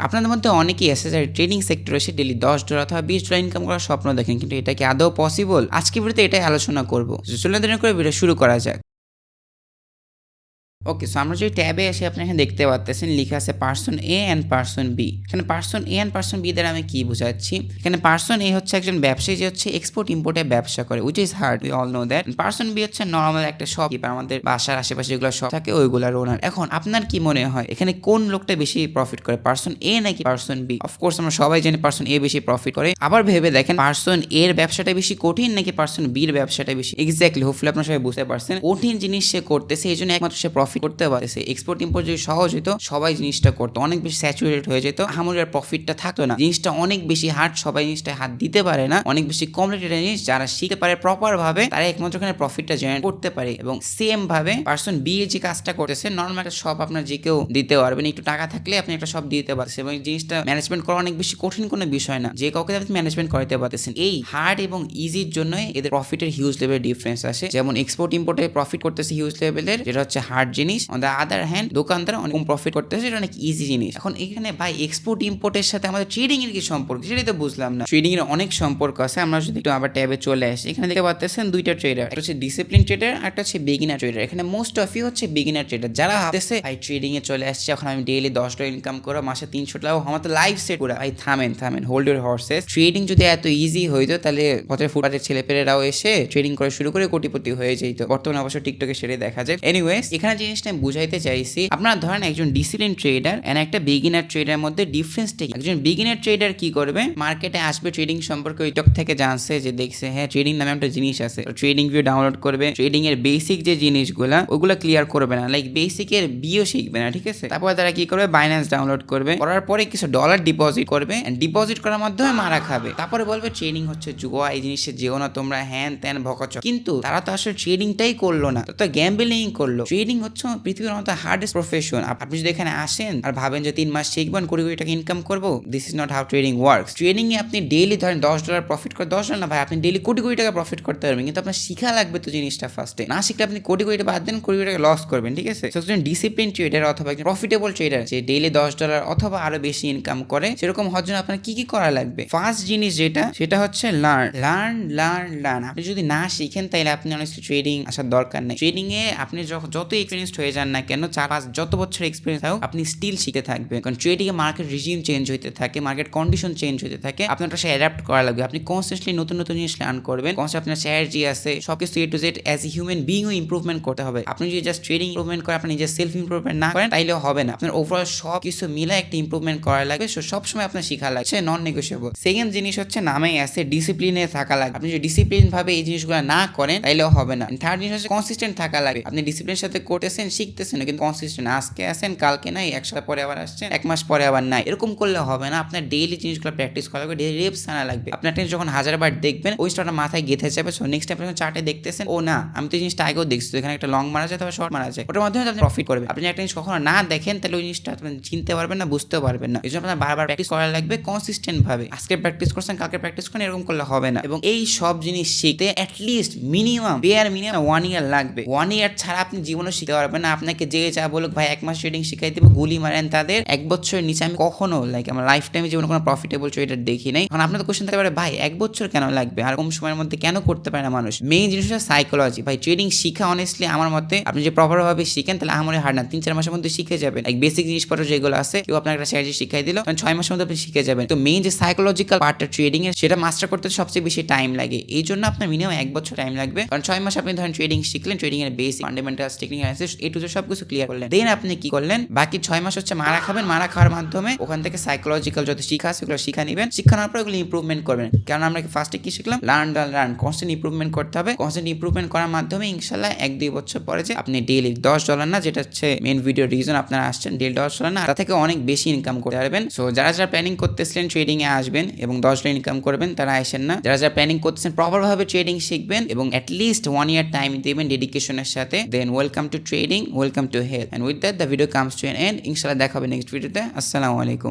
আপনাদের মধ্যে অনেকেই আছে যারা ট্রেডিং সেক্টরে এসে ডেইলি $10 অথবা $20 ইনকাম করার স্বপ্ন দেখেন, কিন্তু এটা কি আদৌ পসিবল? আজকে ভিডিওতে এটাই আলোচনা করব। চলুন দেরি না করে ভিডিও শুরু করা যাক। ওকে, সো আমরা যদি ট্যাবে এসে আপনি এখানে দেখতে পাচ্ছেন লিখা আছে person A and person B. এখানে person A and person B দ্বারা আমি কি বোঝাচ্ছি? এখানে পারসন এ হচ্ছে একজন ব্যবসায়ী যে হচ্ছে এক্সপোর্ট ইম্পোর্টের ব্যবসা করে, which is hard, we all know that. Person B হচ্ছে নর্মাল একটা শপকিপার, আমাদের বাসার আশেপাশে যেগুলো শপ থাকে ওইগুলোর ওনার। এখন আপনার কি মনে হয় এখানে কোন লোকটা বেশি প্রফিট করে, পারসন এ নাকি পারসন বি? অফকোর্স আমরা সবাই জানি পারসন এ বেশি প্রফিট করে। আবার ভেবে দেখেন পারসন এর ব্যবসাটা বেশি কঠিন নাকি পারসন বির ব্যবসাটা বেশি। এক্স্যাক্টলি, হোপফুলি আপনারা সবাই বুঝতে পারছেন। কঠিন জিনিস সে করতেছে, এই জন্য একমাত্র সে প্রফিট করতে পারতেছে। এক্সপোর্ট ইম্পোর্ট যদি সহজ হতো সবাই জিনিসটা করতো, অনেক বেশি স্যাচুরেটেড হয়ে যেত, আমার প্রফিটটা থাকতো না। জিনিসটা অনেক বেশি হার্ড, সবাই জিনিসটা হাত দিতে পারে না। অনেক বেশি কমপ্লিকেটেড জিনিস, যারা শিখতে পারে প্রপার ভাবে তারা একমাত্র এখানে প্রফিটটা জেনারেট করতে পারে। এবং সেম ভাবে পারসন বি এর যে কাজটা করতেছে, নর্মাল একটা শপ আপনার যে কেউ দিতে পারবেন, একটু টাকা থাকলে আপনি একটা শপ দিতে পারছেন এবং জিনিসটা ম্যানেজমেন্ট করা অনেক বেশি কঠিন কোনো বিষয় না, যে কাউকে আপনি ম্যানেজমেন্ট করতে পারতেছেন। এই হার্ড এবং ইজির জন্যই এদের প্রফিটের হিউজ লেভেল ডিফারেন্স আসে। যেমন এক্সপোর্ট ইম্পোর্টে প্রফিট করতেছে হিউজ লেভেলের, যেটা হচ্ছে হার্ড জিনিস। অন দ্য আদার হ্যান্ড দোকানদার অনেক কম প্রফিট করতেছে, এটা অনেক ইজি জিনিস। এখন এখানে ভাই এক্সপোর্ট ইম্পোর্টের সাথে আমাদের ট্রেডিং এর কি সম্পর্ক, সেটাই তো বুঝলাম না। ট্রেডিং এর অনেক সম্পর্ক আছে। আমরা যদি একটু আবার ট্যাবে চলে আসি, এখানে দেখতে পাচ্ছেন দুইটা ট্রেডার, একটা হচ্ছে ডিসিপ্লিন ট্রেডার, একটা হচ্ছে বিগিনার ট্রেডার। এখানে মোস্ট অফ ইউ হচ্ছে বিগিনার ট্রেডার, যারা ভাবতেছে ভাই ট্রেডিং এ চলে আসছে, এখন আমি ডেইলি $10 ইনকাম করবো, মাসে $300, আমার তো লাইফ সেট পুরো। ভাই থামেন, হোল্ড ইউর হর্সেস। ট্রেডিং যদি এত ইজি হইতো তাহলে পথের ফুটপাতের ছেলেপেলেরাও এসে ট্রেডিং করে শুরু করে কোটিপতি হয়ে যেত। বর্তমানে অবশ্য টিকটকে সেটাই দেখা যায়। এনিওয়েজ, এখানে জিনিসটা আমি বুঝাইতে চাইছি, আপনারা ধরেন একজন ডিসিপ্লিন ট্রেডার এন্ড একটা বিগিনার ট্রেডার মধ্যে ডিফারেন্সটা কি? একজন বিগিনার ট্রেডার কি করবে, মার্কেটে আসবে, ট্রেডিং সম্পর্কে ওই থেকে জানছে, যে দেখছে হ্যাঁ ট্রেডিং নামে একটা জিনিস আছে, ট্রেডিং ভিউ ডাউনলোড করবে, ট্রেডিং এর বেসিক যে জিনিসগুলা ওগুলা ক্লিয়ার করবে না, লাইক বেসিক এর বিও শিখবে না, ঠিক আছে। তারপরে তারা কি করবে, বাইন্যান্স ডাউনলোড করবে, করার পরে কিছু ডলার ডিপোজিট করবে, ডিপোজিট করার মাধ্যমে মারা খাবে, তারপরে বলবে ট্রেডিং হচ্ছে জুয়া, এই জিনিসে যেও না তোমরা, হ্যান ত্যান ভকাচক। কিন্তু তারা তো আসলে ট্রেডিংটাই করলো না, তো গ্যাম্বলিং করলো। ট্রেডিং হচ্ছে পৃথিবীর মতো হার্ডেস্ট প্রফেশন। আপনি যদি এখানে আসেন আর ভাবেন যে 3 মাস শিখবেন, কোটি টাকা ইনকাম করবো, this is not how trading works. Trading এ আপনি ডেইলি ধরেন $10 প্রফিট করে, $10 না ভাই, আপনি ডেইলি কোটি টাকা প্রফিট করতে পারবেন, কিন্তু আপনার শিখা লাগবে তো জিনিসটা ফার্স্টে। না শিখলে আপনি কোটি টাকা বাদ দেন, কোটি টাকা লস করবেন, ঠিক আছে। একজন ডিসিপ্লিন ট্রেডার অথবা একজন প্রফিটেবল ট্রেডার যে ডেইলি $10 অথবা আরো বেশি ইনকাম করে, সেরকম হওয়ার জন্য আপনার কি করা লাগবে? ফার্স্ট জিনিস সেটা হচ্ছে লার্ন। আপনি যদি না শিখেন তাহলে আপনি অনেকটা ট্রেডিং আসার দরকার নেই। ট্রেডিং এ আপনি যত এক্সপিরিয়েন্স হয়ে যান না কেন, 4-5 যত বছর এক্সপিরিয়েন্স হোক, আপনি স্টিল শিখতে থাকবেন। কারণ trading a market regime change হইতে থাকে, মার্কেট কন্ডিশন চেঞ্জ হইতে থাকে, আপনার সাথে অ্যাডাপ্ট করা লাগবে। আপনি কনস্ট্যান্টলি নতুন জিনিস লার্ন করবেন। কনস্ট্যান্ট আপনার স্ট্র্যাটেজি আছে, সবকিছু A to Z as a human being ও ইমপ্রুভমেন্ট করতে হবে। আপনি যদি জাস্ট ট্রেডিং ইমপ্রুভমেন্ট করেন, আপনি নিজের সেলফ ইমপ্রুভমেন্ট না করেন, তাইলেও হবে না। আপনার ওভারঅল সব কিছু মিলে একটা ইমপ্রুভমেন্ট করা লাগবে। সব সময় আপনার শিখা লাগছে, নন নেগোশিয়েবল। সেকেন্ড জিনিস হচ্ছে নামেই আছে ডিসিপ্লিনে থাকা লাগবে। আপনি যদি ডিসিপ্লিন ভাবে এই জিনিসগুলো না করেন তাইলেও হবে না। থার্ড জিনিস হচ্ছে কনসিস্টেন্ট থাকা লাগবে। আপনি ডিসিপ্লিনের সাথে করতেছেন, শিখতেছেন, কিন্তু কনসিস্টেন্ট, আজকে আসেন কালকে নাই, এক সপ্তাহ পরে আবার আসছেন, 1 মাস পরে আবার নাই, এরকম করলে হবে না। আপনার ডেইলি জিনিসগুলো প্র্যাকটিস করা লাগবে, ডেইলি রেপস আনা লাগবে। আপনার যখন 1000 বার দেখবেন, ওই জিনিসটা মাথায় গেঁথে যাবে। সো নেক্সট টাইম যখন চার্টে দেখতেছেন, ও না আমি তো জিনিসটা আগেও দেখছি, এখানে একটা লং মারা যায় অথবা শর্ট মারা যায়, ওটার মাধ্যমে আপনি প্রফিট করবেন। আপনি একটা জিনিস কখনো না দেখেন তাহলে ওই জিনিসটা আপনি চিনতে পারবেন না, বুঝতেও পারবেন না। এই জন্য আপনার বারবার প্র্যাকটিস করা লাগবে কনসিস্টেন্ট ভাবে। আজকে প্র্যাকটিস করছেন, কালকে প্র্যাকটিস করেন, এরকম করলে হবে না। এবং এই সব জিনিস শিখতে অ্যাটলিস্ট মিনিমাম 1 ইয়ার লাগবে। 1 ইয়ার ছাড়া আপনি জীবনে শিখতে পারবেন না। আপনাকে যে যা বলুক ভাই 1 মাস ট্রেডিং শিখাই দিব, গুলি মারেন তাদের। 1 বছরের নিচে আমি কখনো আমার লাইফ টাইমে জীবনে কোনো প্রফিটেবল ট্রেডার দেখি নাই। এখন আপনাদের কোশ্চেন থাকতে পারে ভাই 1 বছর কেন লাগবে, আর কম সময়ের মধ্যে কেন করতে পারে না মানুষ? মেইন জিনিস হচ্ছে সাইকোলজি। ভাই ট্রেডিং শিখা অনেস্টলি আমার মতে আপনি যে প্রপার ভাবে শিখেন তাহলে আমার হার্ড না, 3-4 মাসের মধ্যে শিখে যাবেন। এক বেসিক জিনিসপত্র যেগুলো আছে, কেউ আপনার একটা স্ট্র্যাটেজি শিখাই দিল, 6 মাসের মধ্যে আপনি শিখে যাবেন। তো মেইন যে সাইকোলজিক্যাল পার্টটা ট্রেডিং এর, সেটা মাস্টার করতে সবচেয়ে বেশি টাইম লাগে। এই জন্য আপনার মিনিমাম 1 বছর টাইম লাগবে। কারণ 6 মাস আপনি ধরেন ট্রেডিং শিখলেন, ট্রেডিং এর basic fundamentals, technical analysis A to Z সবকিছু ক্লিয়ার করলেন। দেন আপনি কি করলেন, বাকি 6 মাস হচ্ছে মারা খাবেন। মারা খাওয়ার মাধ্যমে ওখান থেকে সাইকোলজিক্যাল যত শিখা আছে ওগুলো শিখা নেবেন। শিখানোর পর ওগুলো ইমপ্রুভমেন্ট করবেন। কারণ আমরা ফার্স্টে কি শিখলাম, লার্ন, কনস্ট্যান্ট ইমপ্রুভমেন্ট করতে হবে। কনস্ট্যান্ট ইমপ্রুভমেন্ট করার মাধ্যমে ইনশাআল্লাহ 1-2 বছর পরে যে আপনি ডেইলি $10 না, যেটা হচ্ছে মেইন ভিডিও রিজন আপনারা আসছেন, ডেইলি $10 না, তার থেকে অনেক বেশি ইনকাম করতে পারবেন। সো যারা প্ল্যানিং করতেছিলেন ট্রেডিং এ আসবেন এবং $10 ইনকাম করবেন, তারা আসেন না। যারা প্ল্যানিং করতেছেন প্রপার ভাবে ট্রেডিং শিখবেন এবং অ্যাটলিস্ট 1 ইয়ার টাইম দিবেন ডেডিকেশনের সাথে, then welcome to trading, welcome to health. And with that the video comes to an end. ইনশাআল্লাহ দেখা হবে নেক্সট ভিডিওতে। আসসালামু আলাইকুম।